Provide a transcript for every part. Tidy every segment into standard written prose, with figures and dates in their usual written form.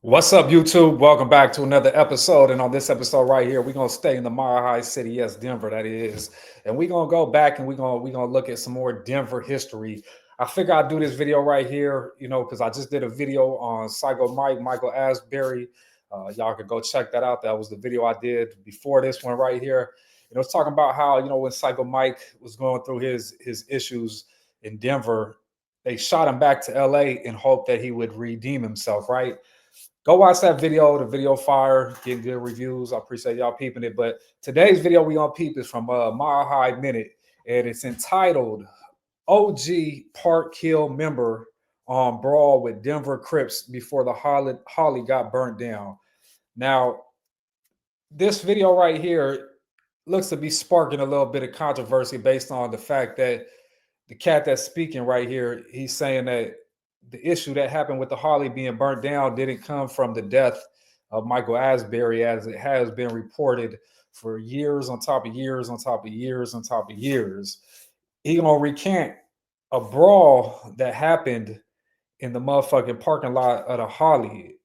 What's up, YouTube? Welcome back to another episode. And on this episode right here, we're gonna stay in the Mile High City, yes, Denver, that is. And we're gonna go back and we're gonna look at some more Denver history. I figure I'd do this video right here, because I just did a video on Psycho Michael Asbury. Y'all could go check that out. That was the video I did before this one right here. And it was talking about how, when Psycho Mike was going through his issues in Denver, they shot him back to LA in hope that he would redeem himself, right? Go watch that video, the video fire, getting good reviews. I appreciate y'all peeping it. But today's video we gonna peep is from Mile High Minute, and it's entitled OG Park Hill Member on Brawl with Denver Crips before the Holly got burnt down. Now, this video right here looks to be sparking a little bit of controversy based on the fact that the cat that's speaking right here, he's saying that the issue that happened with the Harley being burnt down didn't come from the death of Michael Asbury, as it has been reported for years on top of years on top of years on top of years. He gonna recant a brawl that happened in the motherfucking parking lot of the Harley.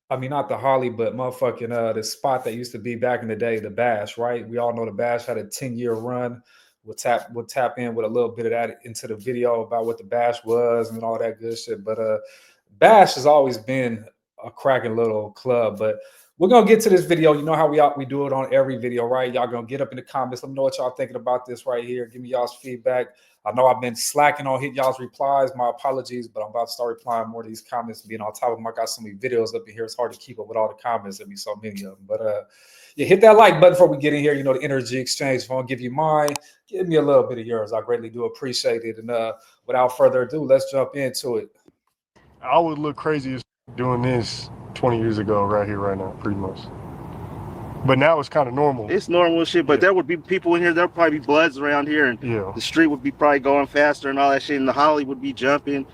I mean, not the Harley, but motherfucking the spot that used to be back in the day, the Bash, right? We all know the Bash had a 10-year run. We'll tap in with a little bit of that into the video about what the Bash was and all that good shit. But Bash has always been a cracking little club. But we're gonna get to this video. You know how we do it on every video, right? Y'all gonna get up in the comments. Let me know what y'all thinking about this right here. Give me y'all's feedback. I know I've been slacking on hitting y'all's replies. My apologies, but I'm about to start replying more to these comments and being on top of them. I got so many videos up in here. It's hard to keep up with all the comments. There'll be so many of them. But yeah, hit that like button before we get in here. The energy exchange. If I want to give you mine, give me a little bit of yours. I greatly do appreciate it. And without further ado, let's jump into it. I would look crazy as doing this 20 years ago right here, right now, pretty much. But now it's kind of normal. It's normal shit, but there would be people in here, there'll probably be bloods around here, and the street would be probably going faster and all that shit, and the Holly would be jumping.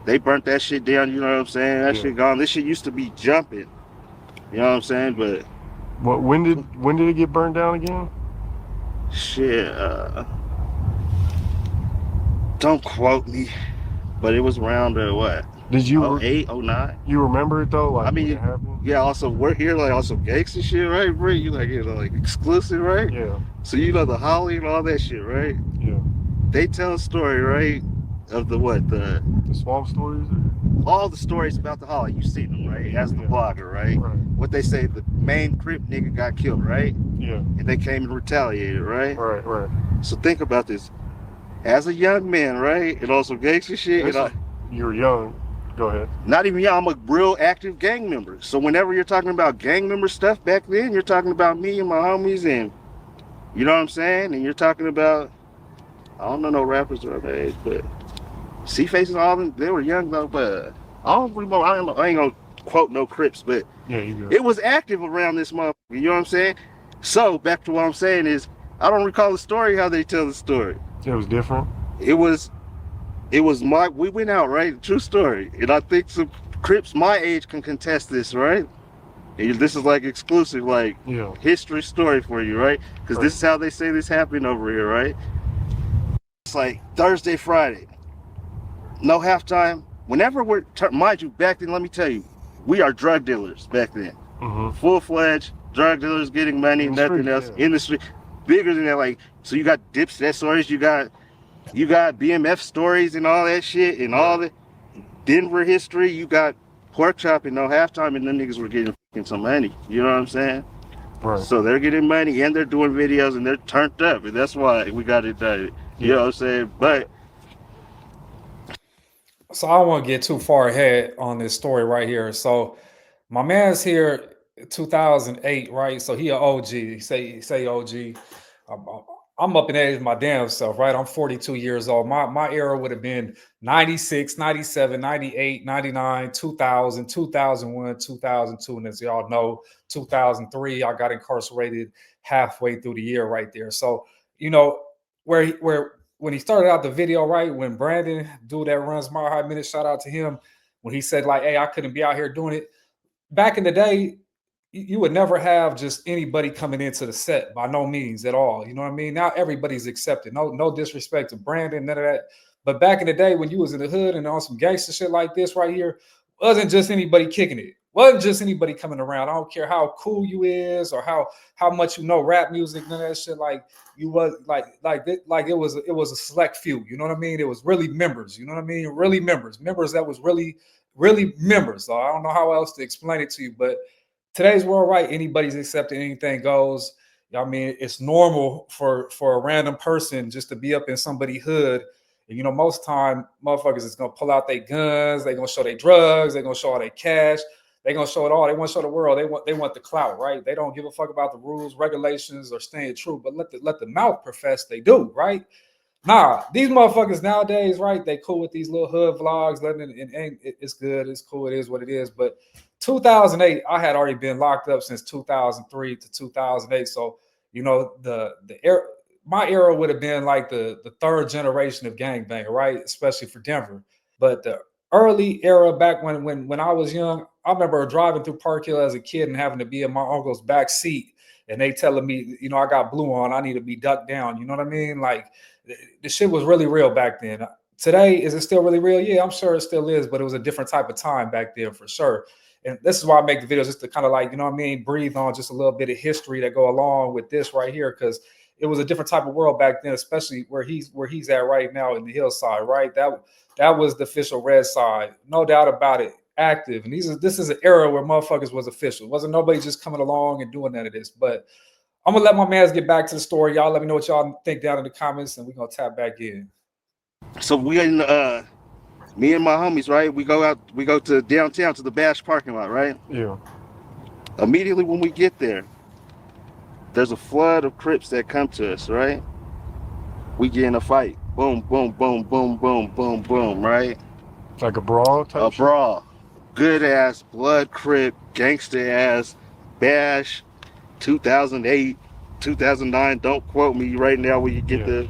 They burnt that shit down, you know what I'm saying? That shit gone. This shit used to be jumping. You know what I'm saying? But when did it get burned down again? Shit, don't quote me, but it was around what? Did you 08, 09? You remember it though? Like, I mean, yeah. Also, we're here like also gangster shit, right, bro? You like like exclusive, right? Yeah. So the Holly and all that shit, right? Yeah. They tell a story, right, of the swamp stories. All the stories about the Holly. You see them, right? As the blogger, right? What they say, the main Crip nigga got killed, right? Yeah. And they came and retaliated, right? Right. So think about this. As a young man, right, and also gangster shit. You were young. Go ahead. Not even young. I'm a real active gang member. So whenever you're talking about gang member stuff back then, you're talking about me and my homies, and you know what I'm saying? And you're talking about, I don't know no rappers around that age, but C-Faces and all them, they were young though, but I ain't gonna quote no Crips, but it was active around this motherfucker, you know what I'm saying? So back to what I'm saying is, I don't recall the story how they tell the story. It was different. It was we went out, right? True story. And I think some Crips my age can contest this, right? And this is like exclusive, like history story for you, right? Because this is how they say this happened over here, right? It's like Thursday, Friday. No halftime. Whenever mind you, back then, let me tell you, we are drug dealers back then. Full-fledged drug dealers getting money, nothing else. In the street. Bigger than that, like, so you got Dipset stories, you got BMF stories and all that shit, and all the Denver history. You got pork chop and no halftime, and them niggas were getting some money. You know what I'm saying? Right. So they're getting money and they're doing videos and they're turned up, and that's why we got it done. You know what I'm saying? But so I don't want to get too far ahead on this story right here. So my man's here 2008, right? So he an OG. He say OG. I'm up in age my damn self, right? I'm 42 years old. My era would have been 96, 97, 98, 99, 2000, 2001, 2002. And as y'all know, 2003, I got incarcerated halfway through the year right there. So, where when he started out the video, right, when Brandon, dude that runs Mile High Minute, shout out to him, when he said like, hey, I couldn't be out here doing it. Back in the day, you would never have just anybody coming into the set, by no means at all. You know what I mean? Now everybody's accepted. No disrespect to Brandon, none of that. But back in the day when you was in the hood and on some gangster shit like this right here, wasn't just anybody kicking it. Wasn't just anybody coming around. I don't care how cool you is or how much you know rap music, none of that shit. Like you was like it was a select few. You know what I mean? It was really members. You know what I mean? Really members that was really members. So I don't know how else to explain it to you, but today's world, right? Anybody's accepting, anything goes. I mean, it's normal for a random person just to be up in somebody's hood. And, you know, most time motherfuckers is gonna pull out their guns, they're gonna show their drugs, they're gonna show all their cash, they're gonna show it all. They want to show the world. They want the clout, right? They don't give a fuck about the rules, regulations, or staying true, but let the mouth profess they do, right? Nah, these motherfuckers nowadays, right? They cool with these little hood vlogs, letting it's good, it's cool, it is what it is. But 2008, I had already been locked up since 2003 to 2008. So you know the era, my era would have been like the third generation of gangbanger, right? Especially for Denver. But the early era back when I was young, I remember driving through Park Hill as a kid and having to be in my uncle's back seat, and they telling me, you know, I got blue on, I need to be ducked down. You know what I mean? Like the shit was really real back then. Today, is it still really real? Yeah, I'm sure it still is, but it was a different type of time back then for sure. And this is why I make the videos, just to kind of like, you know what I mean, breathe on just a little bit of history that go along with this right here, because it was a different type of world back then, especially where he's at right now in the hillside, right? That was the official red side, no doubt about it, active. And this is an era where motherfuckers was official. It wasn't nobody just coming along and doing none of this. But I'm gonna let my mans get back to the story. Y'all let me know what y'all think down in the comments, and we're gonna tap back in. So we in me and my homies, right? We go to downtown to the Bash parking lot, right? Yeah. Immediately when we get there, there's a flood of Crips that come to us, right? We get in a fight. Boom, boom, boom, boom, boom, boom, boom, right? It's like a brawl type A shit? brawl. Good ass, blood Crip, gangster ass, Bash, 2008, 2009. Don't quote me right now when you get the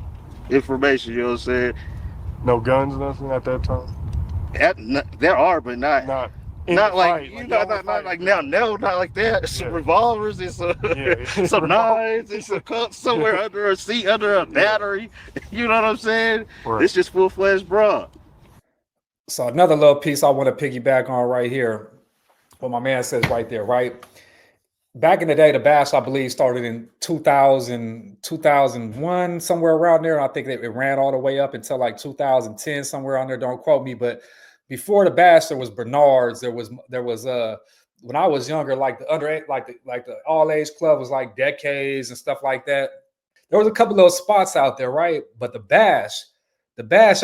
information, you know what I'm saying? No guns, nothing at that time? There are, but not like fight, you know, not like now. No, not like that. Some revolvers and some knives and some cups somewhere under a seat, under a battery. You know what I'm saying? Right. It's just full-fledged brawl. So another little piece I want to piggyback on right here, what my man says right there, right? Back in the day, the Bash, I believe, started in 2000, 2001, somewhere around there. I think it ran all the way up until like 2010, somewhere on there. Don't quote me, but before the Bash, there was Bernard's. There was when I was younger, like the underage, like the all age club was like Decades and stuff like that. There was a couple of spots out there, right? But the Bash,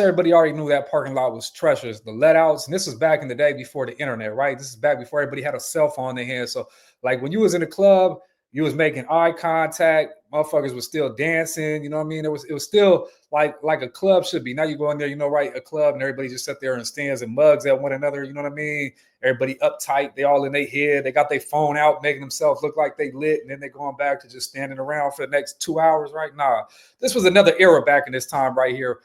everybody already knew that parking lot was treasures. The let outs, and this was back in the day before the internet, right? This is back before everybody had a cell phone in their hand. So like when you was in the club, you was making eye contact, motherfuckers was still dancing, you know what I mean? It was still like a club should be. Now you go in there, you know, right, a club, and everybody just sat there and stands and mugs at one another, you know what I mean? Everybody uptight, they all in their head, they got their phone out, making themselves look like they lit, and then they going back to just standing around for the next 2 hours, right? Nah, this was another era back in this time right here.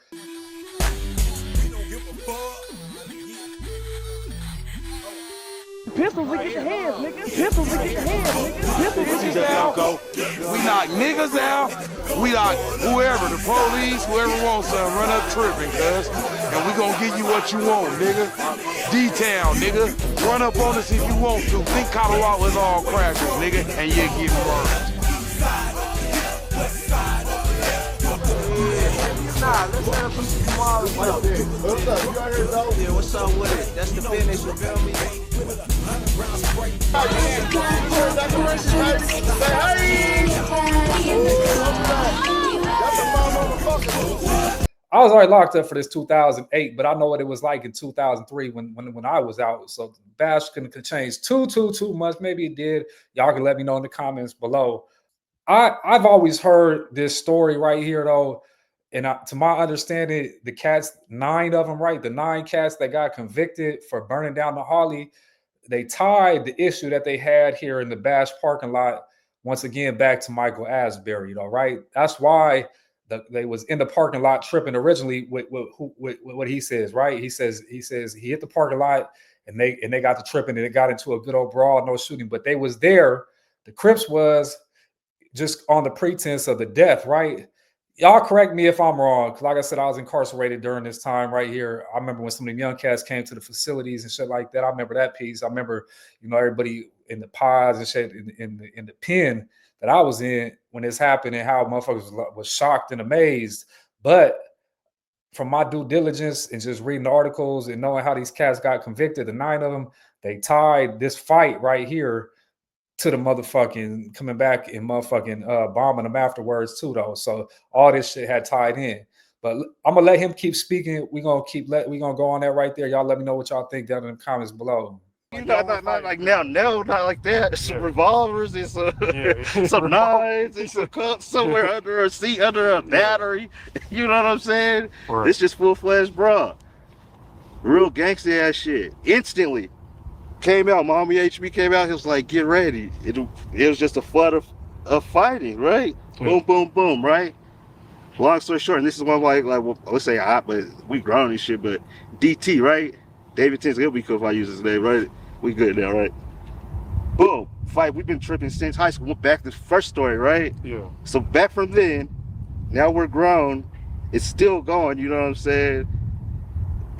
Pistols against the hands, nigga. Pistols against the hands, nigga. Pistols against the hands. We knock niggas out. We knock whoever, the police, whoever wants something, run up tripping, cuz. And we gonna give you what you want, nigga. D-Town, nigga. Run up on us if you want to. Think Colorado is all crackers, nigga, and you get burned. Nah, let's have some tomorrow. What's up? You out here, though? Yeah, what's up with it? That's the finish, you feel me? I was already locked up for this 2008, but I know what it was like in 2003 when I was out. So Bash could change too much. Maybe it did. Y'all can let me know in the comments below. I've always heard this story right here though, and to my understanding, the cats, 9 of them, right? The 9 cats that got convicted for burning down the Harley, they tied the issue that they had here in the Bash parking lot once again back to Michael Asbury, though, right? That's why they was in the parking lot tripping originally with what he says, right? He says he hit the parking lot and they got to tripping and it got into a good old brawl, no shooting, but they was there. The Crips was just on the pretense of the death, right? Y'all correct me if I'm wrong, because like I said, I was incarcerated during this time right here. I remember when some of the young cats came to the facilities and shit like that. I remember that piece. I remember, everybody in the pods and shit in the pen that I was in when this happened and how motherfuckers was shocked and amazed. But from my due diligence and just reading the articles and knowing how these cats got convicted, the 9 of them, they tied this fight right here to the motherfucking coming back and motherfucking bombing them afterwards too, though. So all this shit had tied in. But I'm gonna let him keep speaking. We gonna go on that right there. Y'all let me know what y'all think down in the comments below. You know, not like now, no, not like that. It's some revolvers, it's some knives, it's some cups somewhere under a seat, under a battery. You know what I'm saying? Right. It's just full-fledged brawl. Real gangster ass shit. Instantly came out. Mommy HB came out. He was like, "Get ready." It was just a flood of fighting, right? Boom, boom, boom, right? Long story short, and this is one like well, let's say but we grown and shit, but DT, right? David Tins, it'll be cool if I use his name, right? We good now, right? Boom, fight. We've been tripping since high school. Back to the first story, right? Yeah. So back from then, now we're grown. It's still going, you know what I'm saying?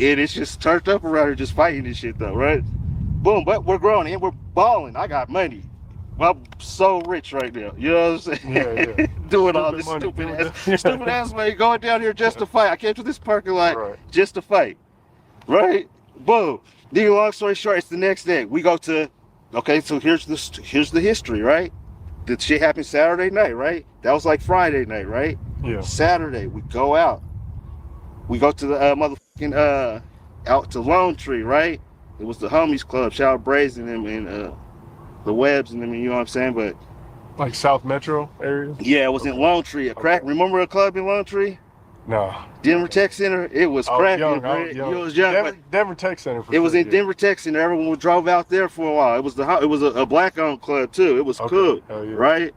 And it's just turned up around here just fighting this shit though, right? Boom, but we're grown and we're balling. I got money. I'm so rich right now. You know what I'm saying? Yeah. Doing all this stupid ass money, going down here just to fight. I came to this parking lot just to fight. Right? Boom. Long story short, it's the next day. We go to, okay, so here's the history, right? The shit happened Saturday night, right? That was like Friday night, right? Yeah. Saturday, we go out. We go to the motherfucking out to Lone Tree, right? It was the homies club, shout out Brazen and the Webs and them, you know what I'm saying? But like South Metro area? Yeah, it was in Lone Tree. A crack. Remember a club in Lone Tree? No. Denver Tech Center. It was cracking. You was young. Denver Tech Center. It was in Denver Tech Center. Everyone drove out there for a while. It was a black-owned club too. It was cool, right?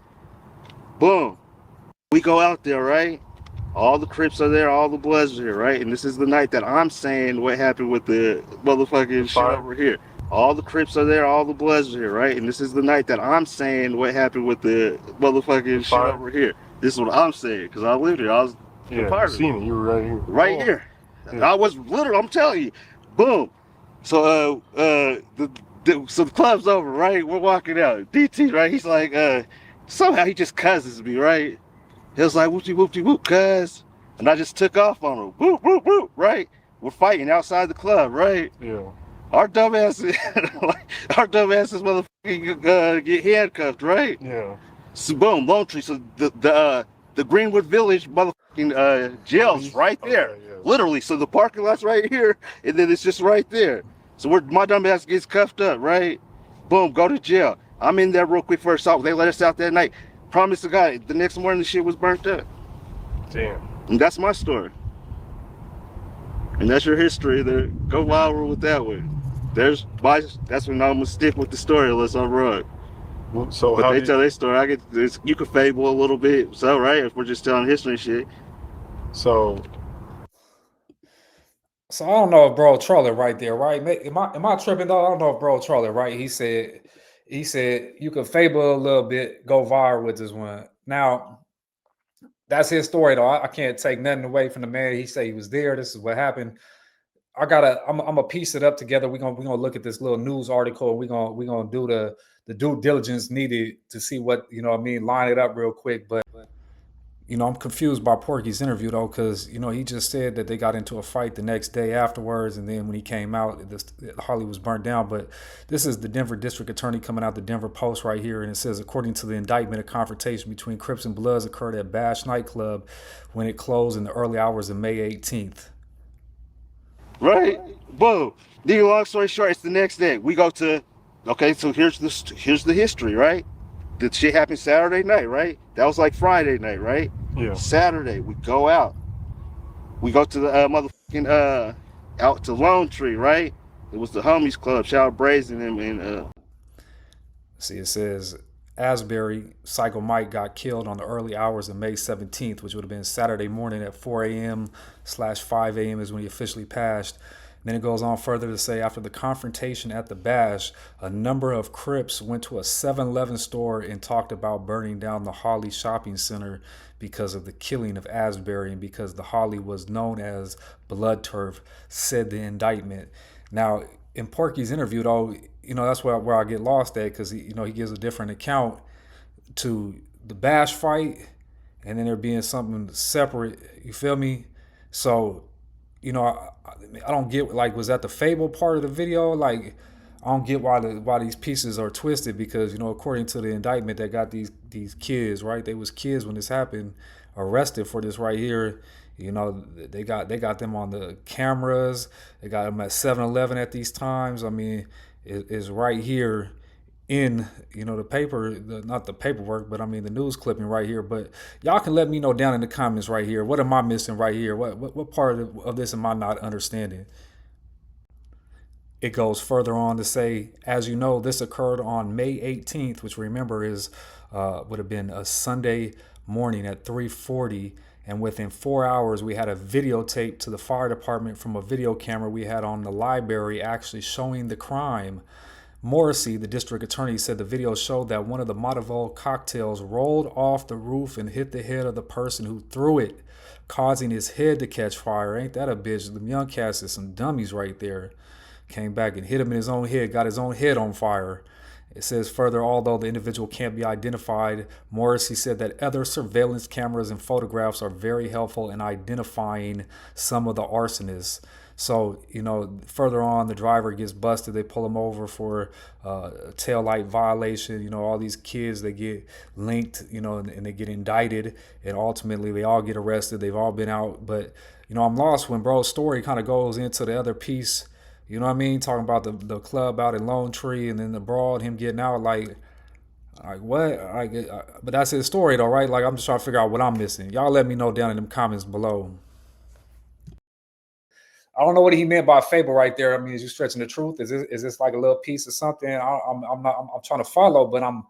Boom. We go out there, right? All the Crips are there. All the Bloods are here, right? And this is the night that I'm saying what happened with the motherfucking shit over here. All the Crips are there. All the Bloods are here, right? And this is the night that I'm saying what happened with the motherfucking shit over here. This is what I'm saying because I lived here. I was part of it. You were right here. Right here. Yeah. I was literally, I'm telling you. Boom. So so the club's over, right? We're walking out. DT, right? He's like, somehow he just cousins me, right? He was like, whoopty whoopty whoop, cuz. And I just took off on him. Whoop, whoop, whoop, right? We're fighting outside the club, right? Yeah. Our dumbasses motherfucking get handcuffed, right? Yeah. So boom, Lone Tree. So the Greenwood Village motherfucking jail's right there. Okay, yeah. Literally. So the parking lot's right here, and then it's just right there. So my dumb ass gets cuffed up, right? Boom, go to jail. I'm in there real quick for assault. They let us out that night. Promise to God, the next morning the shit was burnt up. Damn. And that's my story. And that's your history there. Go viral with that one. That's when I'm gonna stick with the story unless I'm wrong. So but they tell their story. You can fable a little bit. So right, if we're just telling history and shit. So I don't know if bro trolling right there, right? Am I tripping though? I don't know if bro trolling, right? He said you can fable a little bit, go viral with this one. Now that's his story though. I can't take nothing away from the man. He said he was there. This is what happened. I'm gonna piece it up together. We're gonna look at this little news article. We're gonna do the due diligence needed to see what, you know what I mean, line it up real quick. But I'm confused by Porky's interview though, because he just said that they got into a fight the next day afterwards, and then when he came out, Harley was burnt down. But this is the Denver District Attorney coming out the Denver Post right here, and it says, according to the indictment, a confrontation between Crips and Bloods occurred at Bash nightclub when it closed in the early hours of May 18th. Right? Boom. Long story short, it's the next day. We go to, okay, so here's the history, right? The shit happened Saturday night, right? That was like Friday night, right? Yeah. Saturday, we go out. We go to the motherfucking out to Lone Tree, right? It was the homies club, shout out Brazen and See, it says Asbury Psycho Mike got killed on the early hours of May 17th, which would have been Saturday morning at 4 a.m. / 5 a.m. is when he officially passed. Then it goes on further to say, after the confrontation at the bash, a number of Crips went to a 7-Eleven store and talked about burning down the Holly shopping center because of the killing of Asbury and because the Holly was known as blood turf, said the indictment. Now, in Porky's interview, though, that's where I get lost at, because he gives a different account to the bash fight and then there being something separate. You feel me? So, I don't get, like, was that the Fable part of the video? Like, I don't get why these pieces are twisted, because according to the indictment, they got these kids, right? They was kids when this happened, arrested for this right here. They got them on the cameras. They got them at 7-Eleven at these times. I mean, it's right here in the paper, not the paperwork, but I mean the news clipping right here. But y'all can let me know down in the comments right here. What am I missing right here? What part of this am I not understanding? It goes further on to say, as you know, this occurred on May 18th, which remember is would have been a Sunday morning at 3:40. And within 4 hours, we had a videotape to the fire department from a video camera we had on the library actually showing the crime. Morrissey, the district attorney, said the video showed that one of the Montevideo cocktails rolled off the roof and hit the head of the person who threw it, causing his head to catch fire. Ain't that a bitch? The young cats is some dummies right there. Came back and hit him in his own head, got his own head on fire. It says further, although the individual can't be identified, Morrissey said that other surveillance cameras and photographs are very helpful in identifying some of the arsonists. So, further on, the driver gets busted. They pull him over for taillight violation. All these kids, they get linked, and they get indicted. And ultimately, they all get arrested. They've all been out. But, I'm lost when bro's story kind of goes into the other piece. You know what I mean? Talking about the club out in Lone Tree and then the Brawl, him getting out. Like what? But that's his story, though, right? Like, I'm just trying to figure out what I'm missing. Y'all let me know down in them comments below. I don't know what he meant by fable right there. I mean, is you stretching the truth? Is this like a little piece of something? I'm trying to follow, but I'm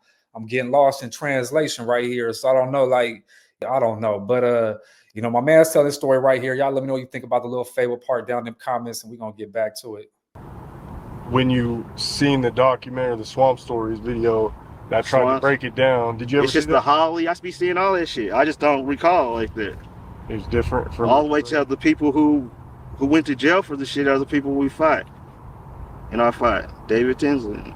getting lost in translation right here. So I don't know. Like, I don't know. But my man's telling this story right here. Y'all let me know what you think about the little fable part down in the comments, and we're gonna get back to it. When you seen the documentary, the Swamp Stories video, that tried to break it down, did you ever? It's just the Holly. I be seeing all that shit. I just don't recall like that. It's different from all the way to the people who went to jail for the shit are the people we fight in our fight. David Tinsley.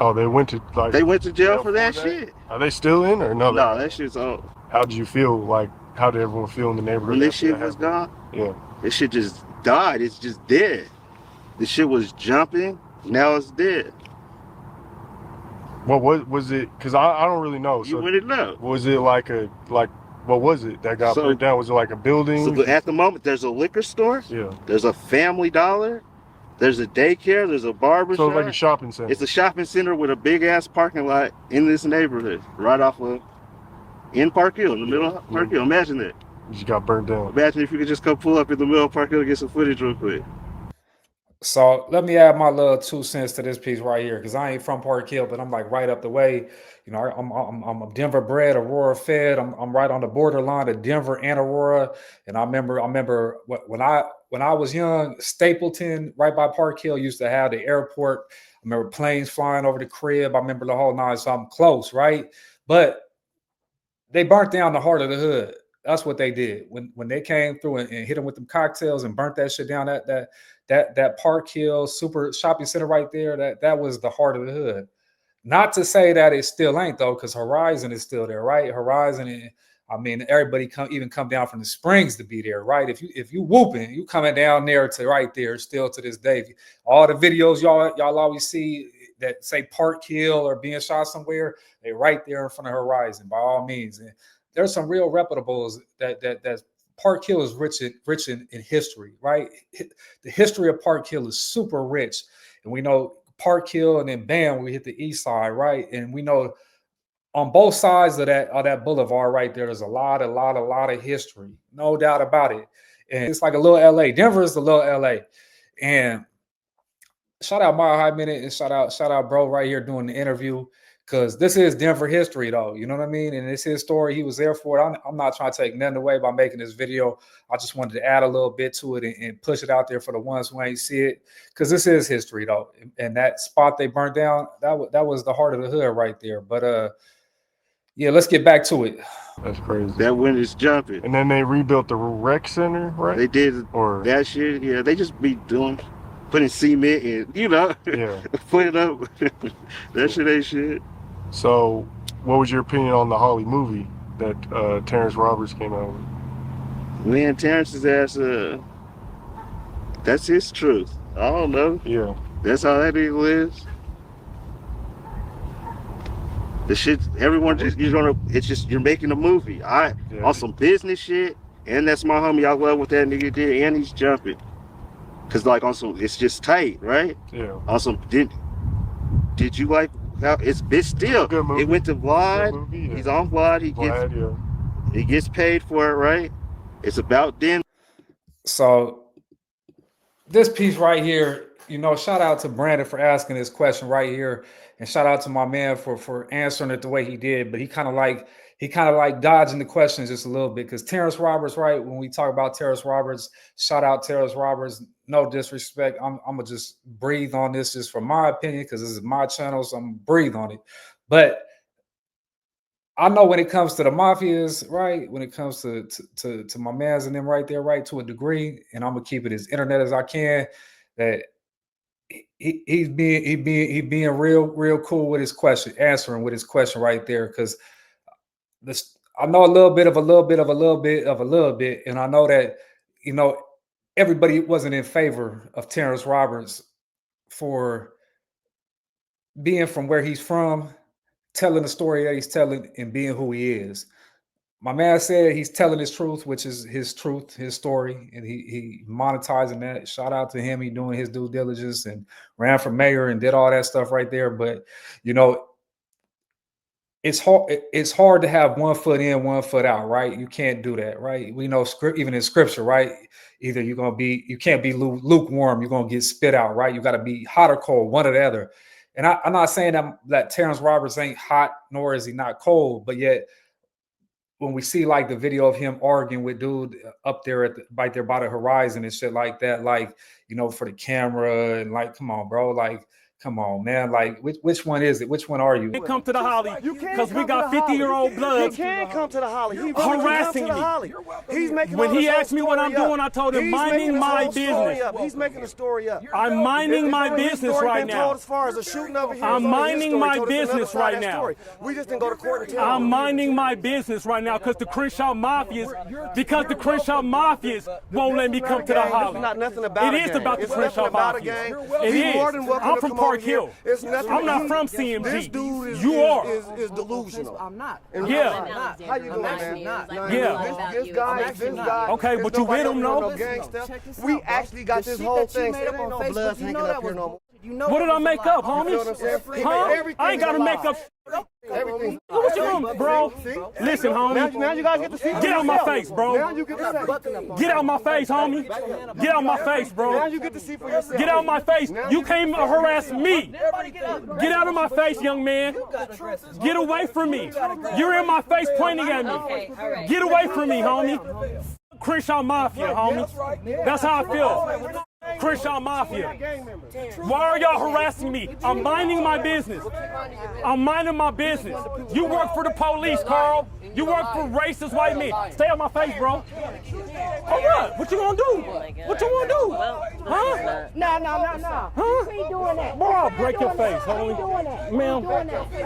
Oh, they went to jail for that shit. Are they still in or no? No, that shit's old. How did you feel? Like, how did everyone feel in the neighborhood when this shit was gone? Yeah, this shit just died. It's just dead. This shit was jumping. Now it's dead. What was it? Because I don't really know. You wouldn't know. Was it like what was it that got burnt down? Was it like a building? So at the moment, there's a liquor store. Yeah. There's a Family Dollar. There's a daycare. There's a barber shop. So it's like a shopping center. It's a shopping center with a big ass parking lot in this neighborhood, right off of in Park Hill, in the middle of Park Hill. Imagine that. You just got burnt down. Imagine if you could just come pull up in the middle of Park Hill and get some footage real quick. So let me add my little 2 cents to this piece right here, because I ain't from Park Hill, but I'm like right up the way. I'm a Denver bred, Aurora fed. I'm right on the borderline of Denver and Aurora. And I remember when I was young, Stapleton, right by Park Hill, used to have the airport. I remember planes flying over the crib. I remember the whole nine, so I'm close, right? But they burnt down the heart of the hood. That's what they did when they came through and hit them with them cocktails and burnt that shit down. That Park Hill super shopping center right there. That was the heart of the hood. Not to say that it still ain't though, because Horizon is still there, right? Horizon, and I mean everybody come down from the Springs to be there, right? If you whooping, you coming down there to right there still to this day. All the videos y'all always see that say Park Hill or being shot somewhere, they right there in front of Horizon by all means. And there's some real reputables that Park Hill is rich in history, right? The history of Park Hill is super rich. And we know Park Hill and then bam, we hit the east side, right? And we know on both sides of that boulevard right there's a lot of history, no doubt about it. And it's like a little LA. Denver is the little LA. And shout out Mile High Minute and shout out bro right here doing the interview. because this is Denver history, though. You know what I mean? And it's his story. He was there for it. I'm not trying to take nothing away by making this video. I just wanted to add a little bit to it and push it out there for the ones who ain't see it, because this is history, though. And that spot they burnt down, that was the heart of the hood right there. But yeah, let's get back to it. That's crazy. That wind is jumping. And then they rebuilt the rec center, right? They did Or that shit. Yeah, they just be putting cement in, you know, yeah. put it up. That shit ain't shit. So, what was your opinion on the Holly movie that Terrence Roberts came out with? Man, Terrence's ass, that's his truth. I don't know. Yeah. That's how that nigga lives. The shit, everyone just, you're making a movie. On some business shit, and that's my homie. I love what that nigga did, and he's jumping. Cause like on some, it's just tight, right? Yeah. On some, did you like? It's still. It went to Vlad. Movie, yeah. He's on Vlad. He gets paid for it, right? It's about Denver. So this piece right here, you know, shout out to Brandon for asking this question right here, and shout out to my man for answering it the way he did. But he kind of like dodging the questions just a little bit, because Terrence Roberts, right? When we talk about Terrence Roberts, shout out Terrence Roberts. No disrespect. I'm gonna just breathe on this just from my opinion, because this is my channel, so I'm gonna breathe on it. But I know when it comes to the mafias, right? When it comes to my mans and them right there, right, to a degree, and I'm gonna keep it as internet as I can, that he's being real cool with his question, answering with his question right there, because this, I know a little bit, and I know that, you know, everybody wasn't in favor of Terrence Roberts for being from where he's from, telling the story that he's telling, and being who he is. My man said he's telling his truth, which is his truth, his story, and he monetizing that. Shout out to him. He doing his due diligence and ran for mayor and did all that stuff right there. But, you know, it's hard to have one foot in, one foot out, right? You can't do that, right? We know even in scripture, right? Either you can't be lukewarm, you're gonna get spit out, right? You got to be hot or cold, one or the other. And I'm not saying that Terrence Roberts ain't hot, nor is he not cold, but yet when we see like the video of him arguing with dude up there right there by the horizon and shit like that, like, you know, for the camera, and like, come on, bro, like, come on, man. Like, which one is it? Which one are you? Come to the Holly, because we got 50-year-old bloods. He can't come to the Holly. He harassing me. He's making when he asked me what I'm doing, I told him minding my business. He's making the story up. I'm minding my business right now. As far as the shooting over here, I'm minding my business right now. We just didn't go to court and tell I'm minding my business right now because the Crenshaw Mafias won't let me come to the Holly. It is about the Crenshaw Mafias. It is. I'm from Park Hill. I'm not from CMG. This dude is delusional. I'm not. Yeah. How you doing, man? Yeah. This guy. Okay, but you with him, though? We actually got this whole thing. There ain't no blood hanging up here no more. What did I make up, homie? Huh? I ain't got to make up. Everything. What you doing, bro? Listen, homie. Now you guys get to see. Get out my face, bro. Now you get to see. Get out my face, homie. Get out my face, bro. Now you get to see for yourself. Get out my face. You came to harass me. Get out of my face, young man. Get away from me. You're in my face pointing at me. Get away from me, homie. Crenshaw Mafia, homie. That's how I feel. Crenshaw Mafia. Why are y'all harassing me? I'm minding my business. I'm minding my business. You work for the police, Carl. You work for racist white men. Stay out my face, bro. Oh, what? What you gonna do? What you gonna do? Huh? No. Huh? We ain't doing that. Bro, I'll break your face, homie. Ma'am,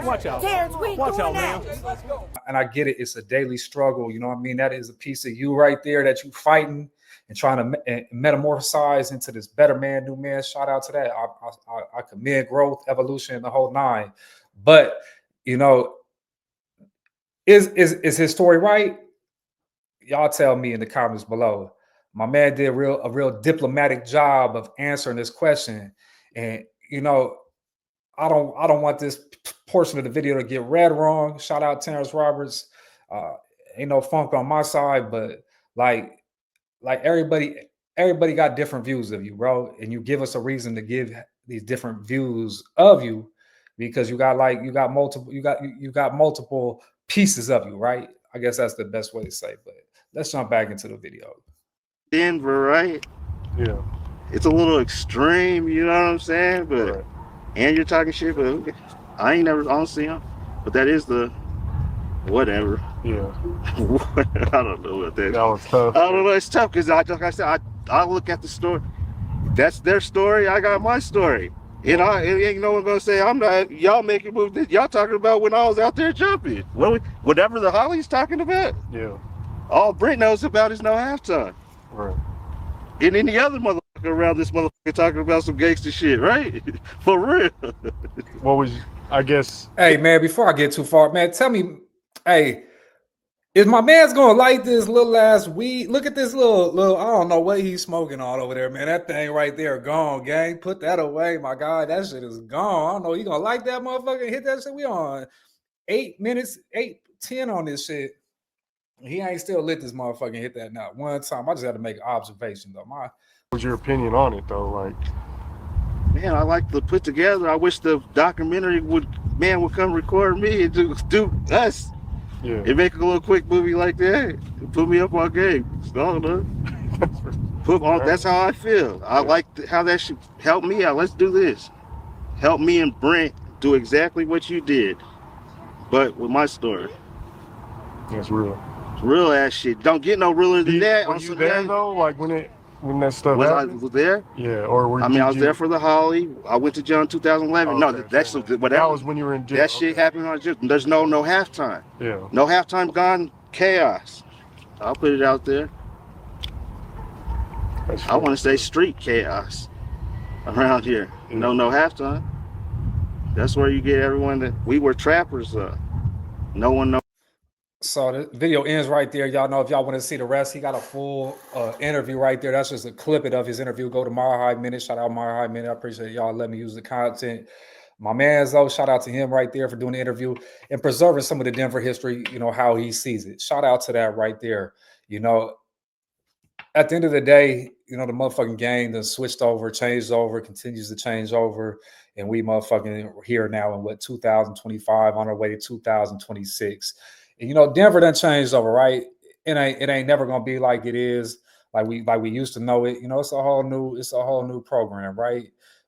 watch out. Terrence, we ain't Watch doing out, that. ma'am. And I get it. It's a daily struggle. You know what I mean? That is a piece of you right there that you fighting and trying to metamorphosize into this better man, new man. Shout out to that. I commend growth, evolution, and the whole nine. But, you know, is his story right? Y'all tell me in the comments below. My man did a real diplomatic job of answering this question. And, you know, I don't want this portion of the video to get read wrong. Shout out Terrence Roberts. Ain't no funk on my side, but like everybody got different views of you, bro. And you give us a reason to give these different views of you. because you got multiple pieces of you, right? I guess that's the best way to say. But let's jump back into the video. Denver, right? Yeah. It's a little extreme, you know what I'm saying? But Right. and you're talking shit, but okay. I don't see him. But that is the whatever. Yeah. I don't know what that. That was tough. I don't know. It's tough because like I said, I look at the story. That's their story. I got my story. And ain't no one gonna say I'm not. Y'all making moves. Y'all talking about when I was out there jumping. Whatever the Holly's talking about. Yeah. All Brent knows about is no halftime. Right. And any other motherfucker around this motherfucker talking about some gangster shit, right? For real. What was, I guess. Hey man, before I get too far, man, tell me, hey, is my man's gonna light this little ass weed? Look at this little, I don't know what he's smoking all over there, man. That thing right there, gone, gang. Put that away, my guy. That shit is gone. I don't know. You gonna light that motherfucker and hit that shit? We on 8 minutes, 8:10 on this shit. He ain't still lit this motherfucker and hit that not one time. I just had to make an observation though. What's your opinion on it though? Like, man, I like to put together. I wish the documentary would come record me and do us. yeah. And make a little quick movie like that. And put me up on game. I don't know. That's how I feel. I like how that should help me out. Let's do this. Help me and Brent do exactly what you did, but with my story. That's real. Real ass shit. Don't get no realer than that. Were you there though? Like when that stuff happened? I was there. Yeah. Or I was there for the Holly. I went to jail in 2011. Okay, No, that was when you were in jail. That shit happened on jail. There's no halftime. Yeah. No halftime gone. Chaos. I'll put it out there. I want to say street chaos around here. Yeah. No halftime. That's where you get everyone that we were trappers. No one knows. So the video ends right there. Y'all know if y'all want to see the rest, he got a full interview right there. That's just a clip of his interview. Go to Mile High Minute. Shout out Mile High Minute. I appreciate y'all letting me use the content. My man's though, shout out to him right there for doing the interview and preserving some of the Denver history, you know, how he sees it. Shout out to that right there. You know, at the end of the day, you know, the motherfucking game done switched over, changed over, continues to change over. And we motherfucking here now in 2025 on our way to 2026. And, you know, Denver done changed over, right? It ain't never gonna be like it is, like we used to know it. You know, it's a whole new program, right?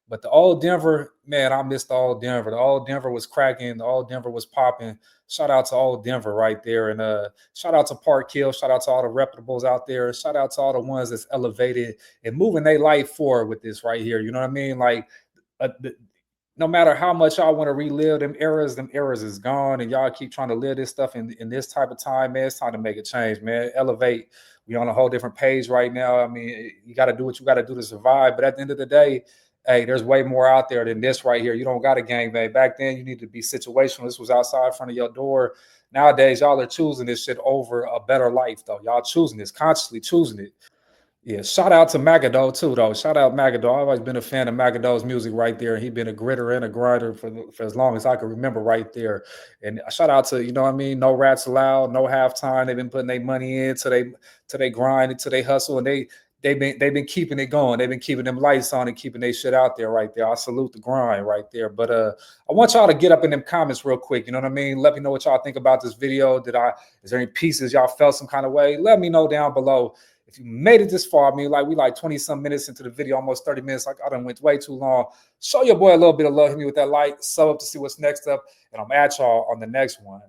But the old Denver, man, I miss the old Denver. The old Denver was cracking. The old Denver was popping. Shout out to old Denver right there. And shout out to Park Hill. Shout out to all the reputables out there. Shout out to all the ones that's elevated and moving their life forward with this right here. You know what I mean? Like, no matter how much y'all want to relive them eras is gone. And y'all keep trying to live this stuff in this type of time, man. It's time to make a change, man. Elevate. We on a whole different page right now. I mean, you got to do what you got to do to survive. But at the end of the day, hey, there's way more out there than this right here. You don't got a gangbang. Back then, you need to be situational. This was outside in front of your door. Nowadays, y'all are choosing this shit over a better life, though. Y'all choosing this, consciously choosing it. Yeah, shout out to Magado, too, though. Shout out Magado. I've always been a fan of Magado's music right there. He been a gritter and a grinder for as long as I can remember right there. And shout out to, you know what I mean, No Rats Allowed, No Halftime. They've been putting their money in to they grind, to they hustle, and they've been keeping it going. They've been keeping them lights on and keeping their shit out there right there. I salute the grind right there. But I want y'all to get up in them comments real quick. You know what I mean? Let me know what y'all think about this video. Is there any pieces y'all felt some kind of way? Let me know down below. If you made it this far, I mean, like we 20-some minutes into the video, almost 30 minutes. Like I done went way too long. Show your boy a little bit of love. Hit me with that like, sub up to see what's next up. And I'm at y'all on the next one.